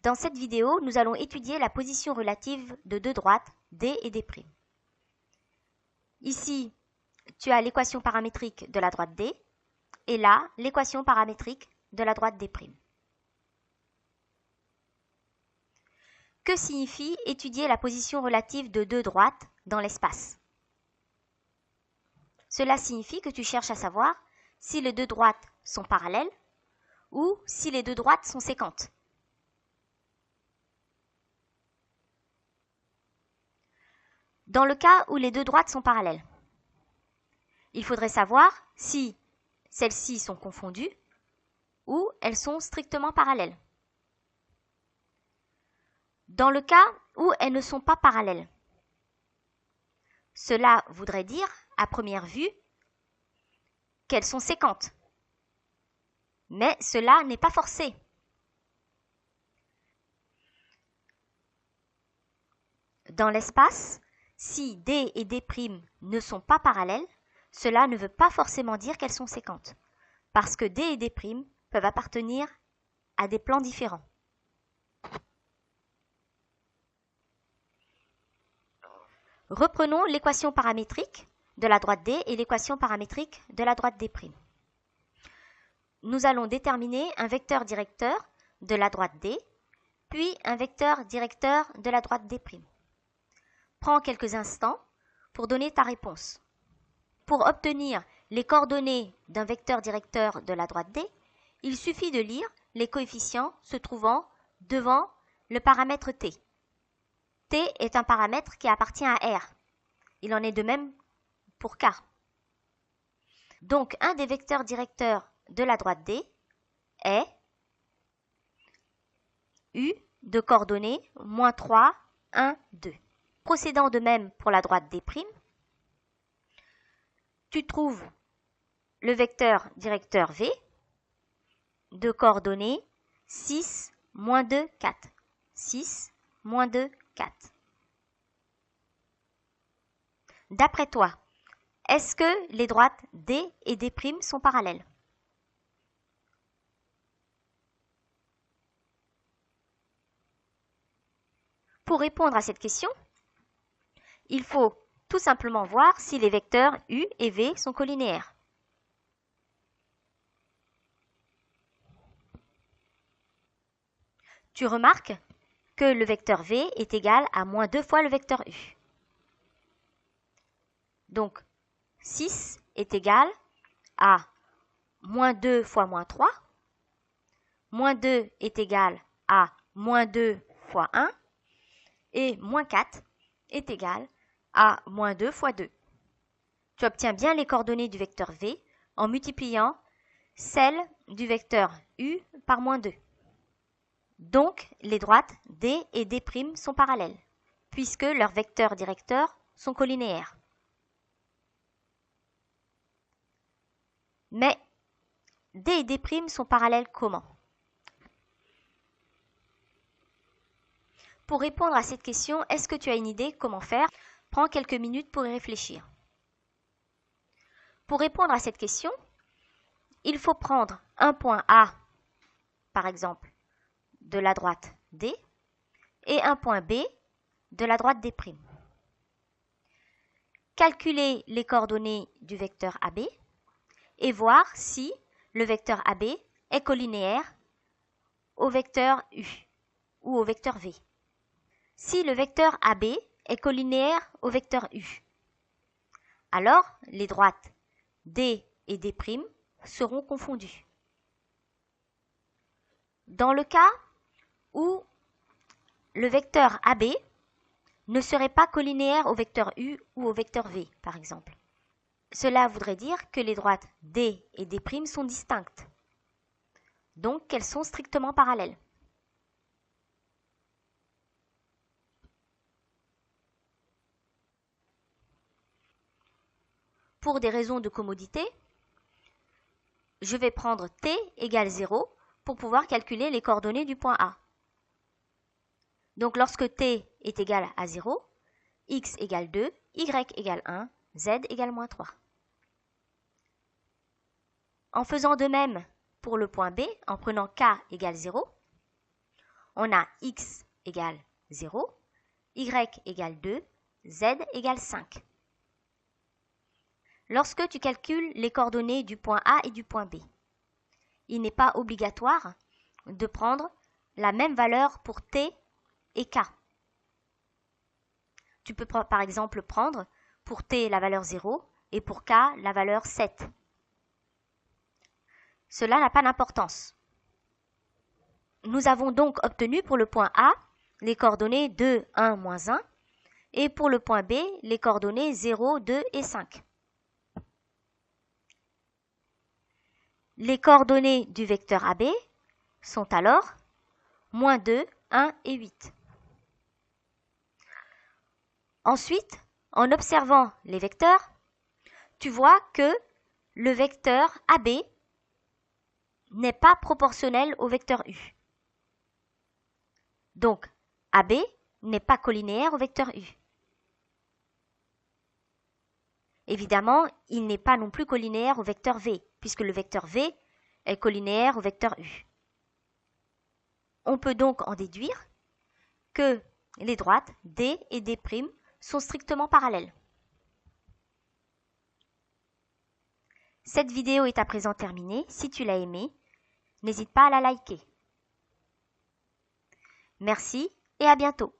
Dans cette vidéo, nous allons étudier la position relative de deux droites, D et D'. Ici, tu as l'équation paramétrique de la droite D, et là, l'équation paramétrique de la droite D'. Que signifie étudier la position relative de deux droites dans l'espace? Cela signifie que tu cherches à savoir si les deux droites sont parallèles ou si les deux droites sont séquentes. Dans le cas où les deux droites sont parallèles, il faudrait savoir si celles-ci sont confondues ou elles sont strictement parallèles. Dans le cas où elles ne sont pas parallèles, cela voudrait dire, à première vue, qu'elles sont séquentes. Mais cela n'est pas forcé. Dans l'espace, si D et D' ne sont pas parallèles, cela ne veut pas forcément dire qu'elles sont séquentes, parce que D et D' peuvent appartenir à des plans différents. Reprenons l'équation paramétrique de la droite D et l'équation paramétrique de la droite D'. Nous allons déterminer un vecteur directeur de la droite D, puis un vecteur directeur de la droite D'. Prends quelques instants pour donner ta réponse. Pour obtenir les coordonnées d'un vecteur directeur de la droite D, il suffit de lire les coefficients se trouvant devant le paramètre t. T est un paramètre qui appartient à R. Il en est de même pour K. Donc, un des vecteurs directeurs de la droite D est U de coordonnées -3, 1, 2. Procédant de même pour la droite D', tu trouves le vecteur directeur V de coordonnées 6, -2, 4. 6, -2, 4. D'après toi, est-ce que les droites D et D' sont parallèles? Pour répondre à cette question, il faut tout simplement voir si les vecteurs U et V sont collinéaires. Tu remarques que le vecteur V est égal à -2 fois le vecteur U. Donc, 6 est égal à -2 fois -3. -2 est égal à -2 fois 1. Et -4 est égal à -2 fois 2. Tu obtiens bien les coordonnées du vecteur V en multipliant celles du vecteur U par -2. Donc, les droites D et D' sont parallèles, puisque leurs vecteurs directeurs sont collinéaires. Mais D et D' sont parallèles comment? Pour répondre à cette question, est-ce que tu as une idée comment faire? Prends quelques minutes pour y réfléchir. Pour répondre à cette question, il faut prendre un point A, par exemple, de la droite D, et un point B de la droite D'. Calculer les coordonnées du vecteur AB et voir si le vecteur AB est collinéaire au vecteur U ou au vecteur V. Si le vecteur AB est collinéaire au vecteur U, alors les droites D et D' seront confondues. Dans le cas où le vecteur AB ne serait pas collinéaire au vecteur U ou au vecteur V, par exemple, cela voudrait dire que les droites D et D' sont distinctes, donc qu'elles sont strictement parallèles. Pour des raisons de commodité, je vais prendre t égale 0 pour pouvoir calculer les coordonnées du point A. Donc lorsque t est égal à 0, x égale 2, y égale 1, z égale -3. En faisant de même pour le point B, en prenant k égale 0, on a x égale 0, y égale 2, z égale 5. Lorsque tu calcules les coordonnées du point A et du point B, il n'est pas obligatoire de prendre la même valeur pour t et k. Tu peux par exemple prendre pour t la valeur 0 et pour k la valeur 7. Cela n'a pas d'importance. Nous avons donc obtenu pour le point A les coordonnées 2, 1, moins 1 et pour le point B les coordonnées 0, 2 et 5. Les coordonnées du vecteur AB sont alors moins 2, 1 et 8. Ensuite, en observant les vecteurs, tu vois que le vecteur AB n'est pas proportionnel au vecteur U. Donc, AB n'est pas collinéaire au vecteur U. Évidemment, il n'est pas non plus collinéaire au vecteur V, puisque le vecteur V est collinéaire au vecteur U. On peut donc en déduire que les droites D et D' sont strictement parallèles. Cette vidéo est à présent terminée. Si tu l'as aimée, n'hésite pas à la liker. Merci et à bientôt.